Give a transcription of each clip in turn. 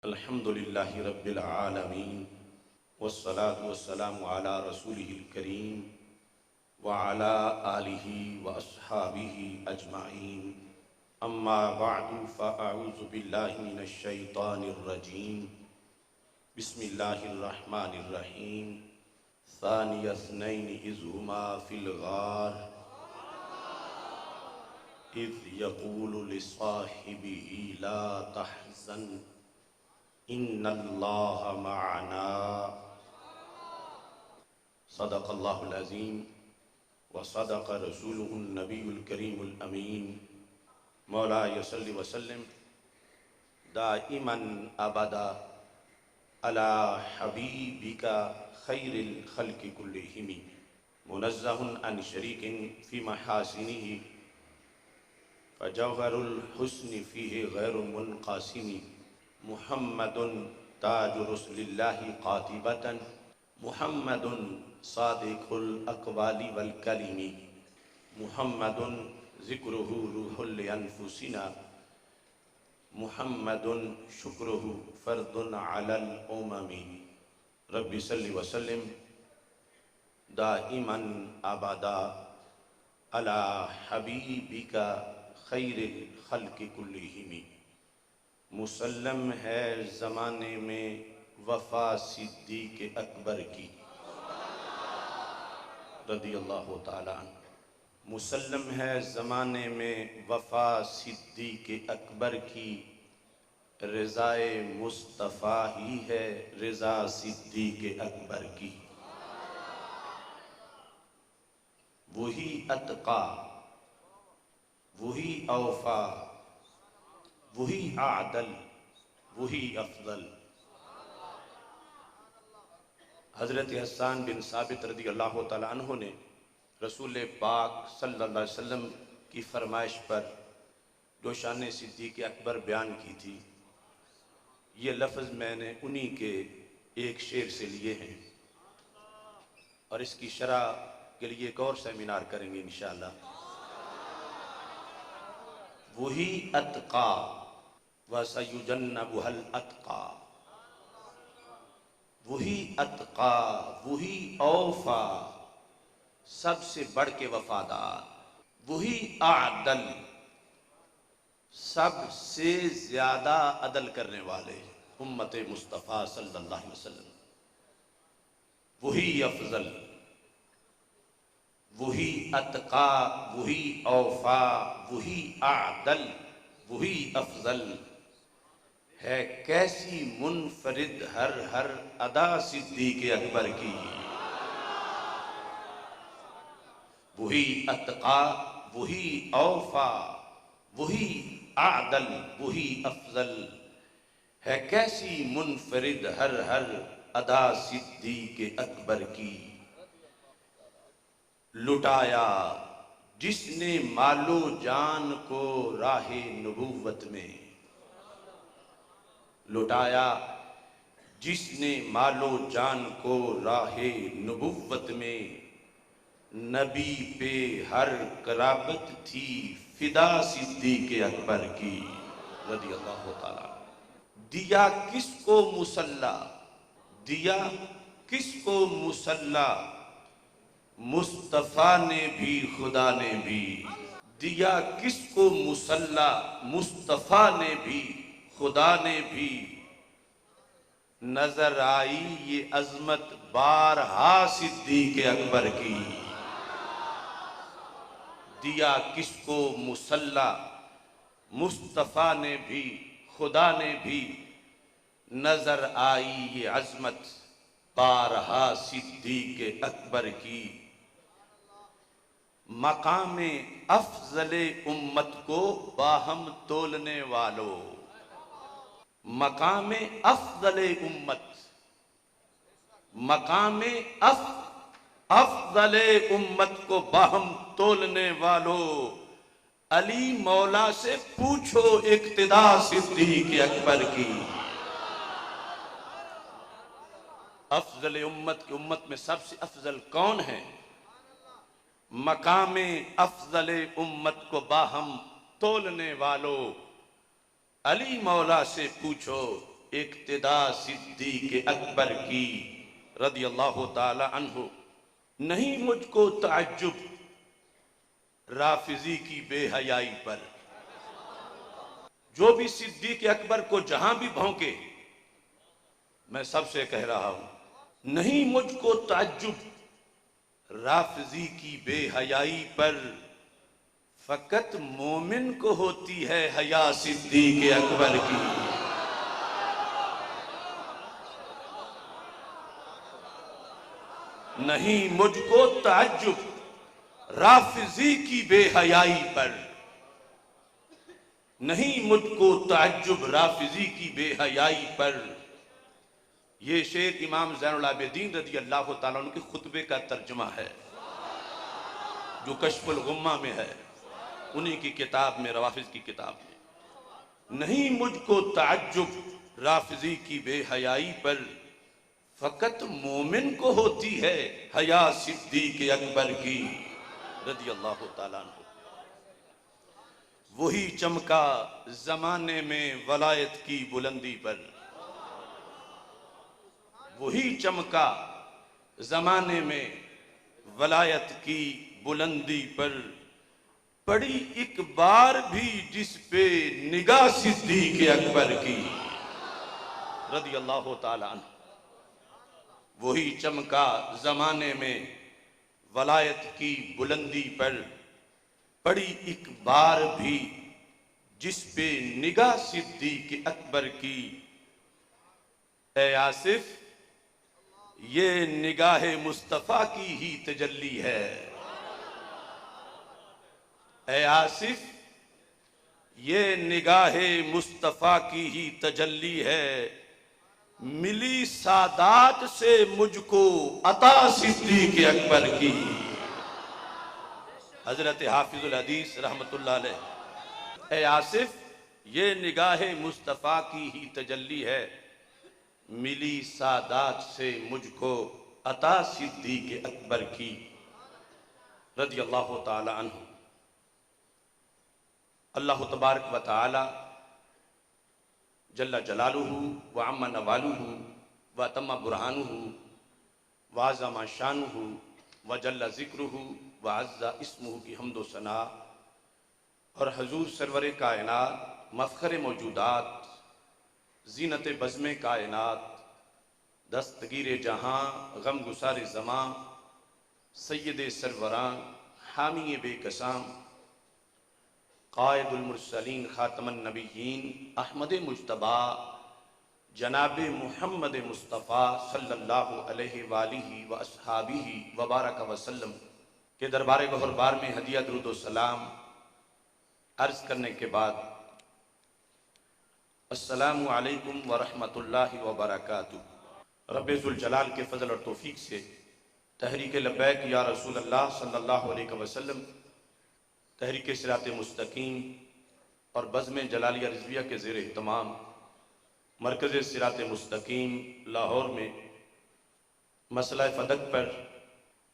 الحمد للہ رب العالمین والصلاة والسلام علی رسولہ الکریم وعلی آلہ واصحابہ اجمعین اما بعد فاعوذ باللہ من الشیطان الرجیم بسم اللہ الرحمن الرحیم ثانی اثنین اذ ہما فی الغار اذ یقول لصاحبہ لا تحزن ان اللہ معنا صدق اللہ العظیم وصدق رسولہ النبی الکریم الامین مولاي صلی وسلم دائما ابدا علی حبیبک خیر الخلق کلہم منزہ عن شریک فی محاسنہ فجوہر الحسن فیہ غیر منقاسم محمد تاج رسل اللہ قاطبتا محمد صادق الاقوال والکلم محمد ذکرہ روح لانفسنا محمد شکرہ فرد علی الامم رب صلی وسلم دائما ابدا علی حبیبک خیر الخلق کلہم مسلم ہے زمانے میں وفا صدیق اکبر کی رضی اللہ تعالیٰ عنہ مسلم ہے زمانے میں وفا صدیق اکبر کی رضائے مصطفیٰ ہی ہے رضا صدیق اکبر کی وہی اتقا وہی اوفا وہی عادل وہی افضل حضرت حسان بن ثابت رضی اللہ تعالیٰ عنہ نے رسول پاک صلی اللہ علیہ وسلم کی فرمائش پر جو شان صدیق اکبر بیان کی تھی، یہ لفظ میں نے انہی کے ایک شعر سے لیے ہیں اور اس کی شرح کے لیے ایک اور سیمینار کریں گے انشاءاللہ۔ وہی اتقا وَسَيُجَنَّبُهَا الْأَتْقَى وہی اتقا وہی اوفا سب سے بڑھ کے وفادار وہی اعدل سب سے زیادہ عدل کرنے والے امت مصطفیٰ صلی اللہ علیہ وسلم وہی افضل وہی اتقا وہی اوفا وہی اعدل وہی افضل ہے کیسی منفرد ہر ادا صدیق اکبر کی وہی اتقا وہی اوفا وہی اعدل وہی افضل ہے کیسی منفرد ہر ادا صدیق اکبر کی لٹایا جس نے مال و جان کو راہ نبوت میں لٹایا جس نے مال و جان کو راہ نبوت میں نبی پہ ہر قرابت تھی فدا صدیق اکبر کی رضی اللہ تعالیٰ۔ دیا کس کو مصلی دیا کس کو مصلی مصطفیٰ نے بھی خدا نے بھی دیا کس کو مصلی مصطفیٰ نے بھی خدا نے بھی نظر آئی یہ عظمت بارہا صدیق اکبر کی دیا کس کو مصلی مصطفیٰ نے بھی خدا نے بھی نظر آئی یہ عظمت بارہا صدیق اکبر کی مقام افضل امت کو باہم تولنے والوں مقام افضل امت مقام افضل امت کو باہم تولنے والوں علی مولا سے پوچھو اقتدا صدیق اکبر کی افضل امت کی امت میں سب سے افضل کون ہے؟ مقام افضل امت کو باہم تولنے والوں علی مولا سے پوچھو اقتدا صدیق اکبر کی رضی اللہ تعالی عنہ، نہیں مجھ کو تعجب رافضی کی بے حیائی پر۔ جو بھی صدیق اکبر کو جہاں بھی بھونکے، میں سب سے کہہ رہا ہوں، نہیں مجھ کو تعجب رافضی کی بے حیائی پر، فقط مومن کو ہوتی ہے حیا صدیق اکبر کی۔ نہیں مجھ کو تعجب رافضی کی بے حیائی پر، نہیں مجھ کو تعجب رافضی کی بے حیائی پر۔ یہ شعر امام زین العابدین رضی اللہ تعالیٰ عنہ کے خطبے کا ترجمہ ہے جو کشف الغمہ میں ہے، انہی کی کتاب میں، روافض کی کتاب میں۔ نہیں مجھ کو تعجب رافضی کی بے حیائی پر، فقط مومن کو ہوتی ہے حیا صدیق اکبر کی رضی اللہ تعالیٰ عنہ۔ وہی چمکا زمانے میں ولایت کی بلندی پر، وہی چمکا زمانے میں ولایت کی بلندی پر، پڑی ایک بار بھی جس پہ نگاہ صدیق اکبر کی رضی اللہ تعالیٰ عنہ۔ وہی چمکا زمانے میں ولایت کی بلندی پر، پڑی ایک بار بھی جس پہ نگاہ صدیق اکبر کی۔ اے آصف یہ نگاہ مصطفیٰ کی ہی تجلی ہے، اے آصف یہ نگاہ مصطفیٰ کی ہی تجلی ہے، ملی سادات سے مجھ کو عطا صدیق اکبر کی۔ حضرت حافظ الحدیث رحمت اللہ علیہ، اے آصف یہ نگاہ مصطفیٰ کی ہی تجلی ہے، ملی سادات سے مجھ کو عطا صدیق اکبر کی رضی اللہ تعالی عنہ۔ اللہ تبارک و تعالی جل جلالہ وعم نوالہ وتم برہانہ وعظم شانہ وجل ذکرہ وعز اسمہ کی حمد و ثنا، اور حضور سرور کائنات، مفخر موجودات، زینت بزم کائنات، دستگیر جہاں، غم گسار زمان، سید سروران، حامی بے کساں، قائد المرسلین، خاتم النبیین، احمد مجتبی، جناب محمد مصطفیٰ صلی اللہ علیہ وآلہ واصحابہ وبارک وسلم کے دربار گہربار میں ہدیہ درود و سلام عرض کرنے کے بعد، السلام علیکم ورحمۃ اللہ وبرکاتہ۔ رب ذوالجلال کے فضل اور توفیق سے تحریک لبیک یا رسول اللہ صلی اللہ علیہ وسلم، تحریک صراط مستقیم اور بزم جلالیہ رضویہ کے زیر اہتمام مرکز صراط مستقیم لاہور میں مسئلہ فدق پر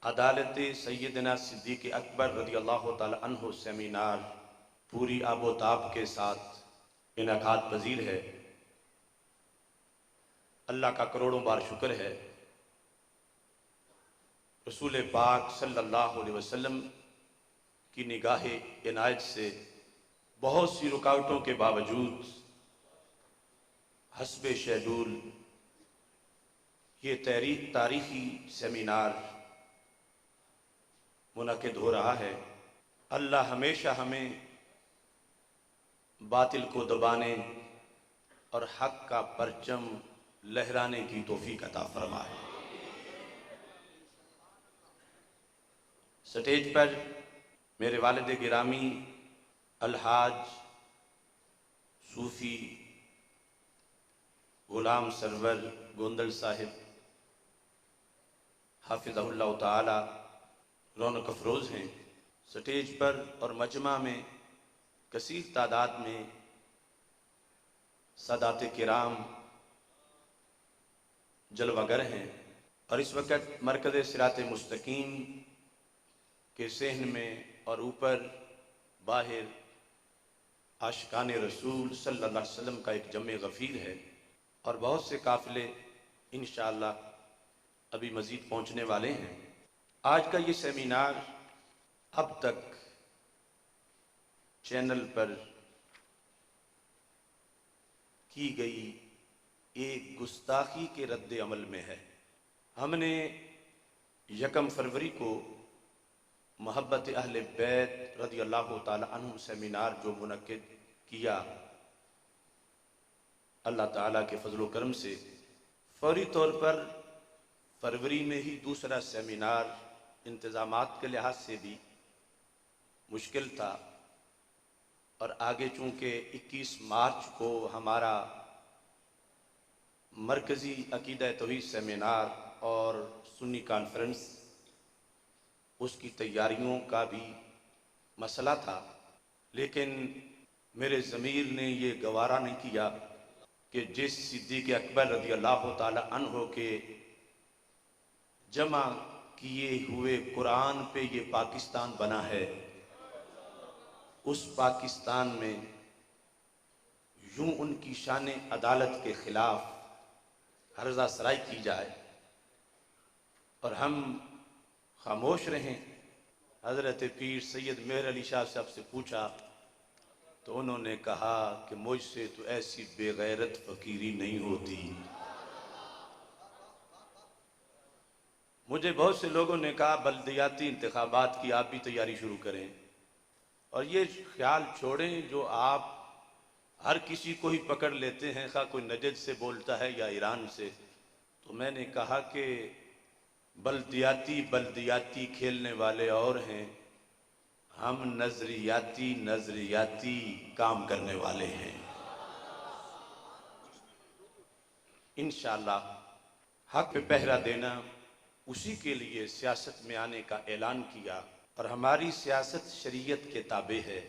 عدالت سیدنا صدیق اکبر رضی اللہ تعالی عنہ سیمینار پوری آب و تاب کے ساتھ انعقاد پذیر ہے۔ اللہ کا کروڑوں بار شکر ہے، رسول پاک صلی اللہ علیہ وسلم کی نگاہ عنایت سے بہت سی رکاوٹوں کے باوجود حسب شیڈول یہ تاریخی سیمینار منعقد ہو رہا ہے۔ اللہ ہمیشہ ہمیں باطل کو دبانے اور حق کا پرچم لہرانے کی توفیق عطا فرمائے۔ سٹیج پر میرے والد گرامی الحاج صوفی غلام سرور گوندل صاحب حافظہ اللہ تعالی رونق افروز ہیں۔ سٹیج پر اور مجمع میں کثیر تعداد میں سادات کرام جلوہ گر ہیں، اور اس وقت مرکز صراط مستقیم کے صحن میں اور اوپر باہر عاشقان رسول صلی اللہ علیہ وسلم کا ایک جمع غفیر ہے۔ اور بہت سے قافلے انشاءاللہ ابھی مزید پہنچنے والے ہیں۔ آج کا یہ سیمینار اب تک چینل پر کی گئی ایک گستاخی کے رد عمل میں ہے۔ ہم نے 1 فروری کو محبت اہل بیت رضی اللہ تعالی عنہ سیمینار جو منعقد کیا، اللہ تعالیٰ کے فضل و کرم سے فوری طور پر فروری میں ہی دوسرا سیمینار انتظامات کے لحاظ سے بھی مشکل تھا، اور آگے چونکہ 21 مارچ کو ہمارا مرکزی عقیدہ توحید سیمینار اور سنی کانفرنس، اس کی تیاریوں کا بھی مسئلہ تھا، لیکن میرے ضمیر نے یہ گوارا نہیں کیا کہ جس صدیق اکبر رضی اللہ تعالی عنہ کے جمع کیے ہوئے قرآن پہ یہ پاکستان بنا ہے، اس پاکستان میں یوں ان کی شان عدالت کے خلاف ہرزہ سرائی کی جائے اور ہم خاموش رہیں۔ حضرت پیر سید مہر علی شاہ صاحب سے پوچھا تو انہوں نے کہا کہ مجھ سے تو ایسی بے غیرت فقیری نہیں ہوتی۔ مجھے بہت سے لوگوں نے کہا بلدیاتی انتخابات کی آپ بھی تیاری شروع کریں، اور یہ خیال چھوڑیں جو آپ ہر کسی کو ہی پکڑ لیتے ہیں، خواہ کوئی نجد سے بولتا ہے یا ایران سے۔ تو میں نے کہا کہ بلدیاتی کھیلنے والے اور ہیں، ہم نظریاتی کام کرنے والے ہیں۔ انشاءاللہ حق پہ پہرا دینا، اسی کے لیے سیاست میں آنے کا اعلان کیا، اور ہماری سیاست شریعت کے تابع ہے۔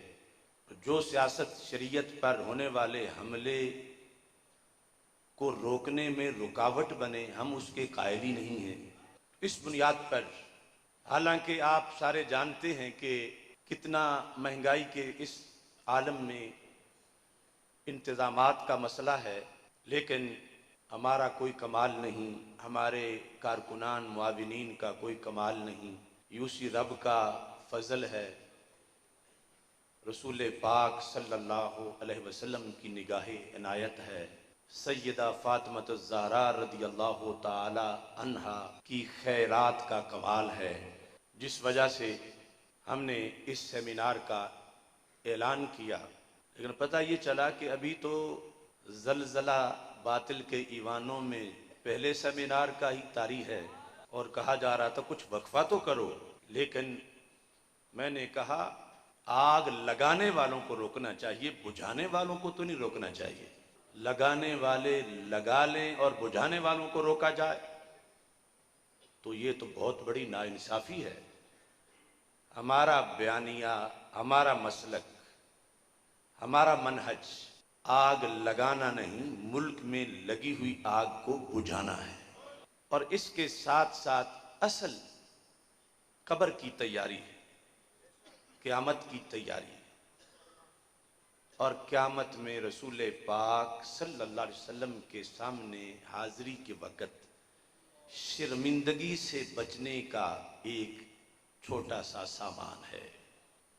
جو سیاست شریعت پر ہونے والے حملے کو روکنے میں رکاوٹ بنے، ہم اس کے قائل ہی نہیں ہیں۔ اس بنیاد پر، حالانکہ آپ سارے جانتے ہیں کہ کتنا مہنگائی کے اس عالم میں انتظامات کا مسئلہ ہے، لیکن ہمارا کوئی کمال نہیں، ہمارے کارکنان معاونین کا کوئی کمال نہیں، یوسی رب کا فضل ہے، رسول پاک صلی اللہ علیہ وسلم کی نگاہ عنایت ہے، سیدہ فاطمہ الزہرا رضی اللہ تعالی عنہا کی خیرات کا کمال ہے، جس وجہ سے ہم نے اس سیمینار کا اعلان کیا۔ لیکن پتہ یہ چلا کہ ابھی تو زلزلہ باطل کے ایوانوں میں پہلے سیمینار کا ہی طاری ہے، اور کہا جا رہا تھا کچھ وقفہ تو کرو، لیکن میں نے کہا آگ لگانے والوں کو روکنا چاہیے، بجھانے والوں کو تو نہیں روکنا چاہیے۔ لگانے والے لگا لیں اور بجھانے والوں کو روکا جائے تو یہ تو بہت بڑی ناانصافی ہے۔ ہمارا بیانیہ، ہمارا مسلک، ہمارا منہج آگ لگانا نہیں، ملک میں لگی ہوئی آگ کو بجھانا ہے، اور اس کے ساتھ ساتھ اصل قبر کی تیاری ہے، قیامت کی تیاری ہے، اور قیامت میں رسول پاک صلی اللہ علیہ وسلم کے سامنے حاضری کے وقت شرمندگی سے بچنے کا ایک چھوٹا سا سامان ہے۔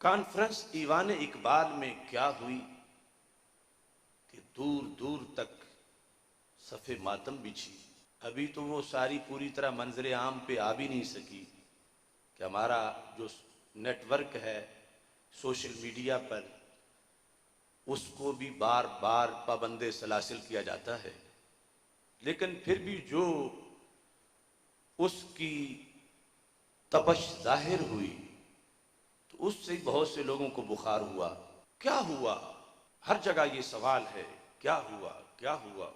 کانفرنس ایوان اقبال میں کیا ہوئی کہ دور دور تک صف ماتم بچھی۔ ابھی تو وہ ساری پوری طرح منظر عام پہ آ بھی نہیں سکی کہ ہمارا جو نیٹ ورک ہے سوشل میڈیا پر، اس کو بھی بار بار پابند سلاسل کیا جاتا ہے، لیکن پھر بھی جو اس کی تپش ظاہر ہوئی تو اس سے بہت سے لوگوں کو بخار ہوا۔ کیا ہوا؟ ہر جگہ یہ سوال ہے، کیا ہوا؟ کیا ہوا؟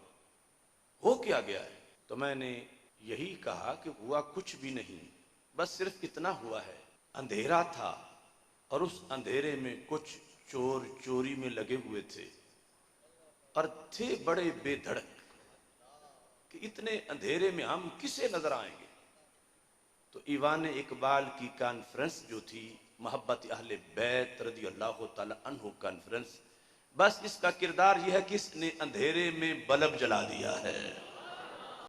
ہو کیا گیا ہے؟ تو میں نے یہی کہا کہ ہوا کچھ بھی نہیں، بس صرف اتنا ہوا ہے، اندھیرا تھا، اور اس اندھیرے میں کچھ چور چوری میں لگے ہوئے تھے، اور تھے بڑے بے دھڑک کہ اتنے اندھیرے میں ہم کسے نظر آئیں گے۔ تو ایوان اقبال کی کانفرنس جو تھی، محبت اہل بیت رضی اللہ تعالی عنہ کانفرنس، بس اس کا کردار یہ ہے کہ اس نے اندھیرے میں بلب جلا دیا ہے۔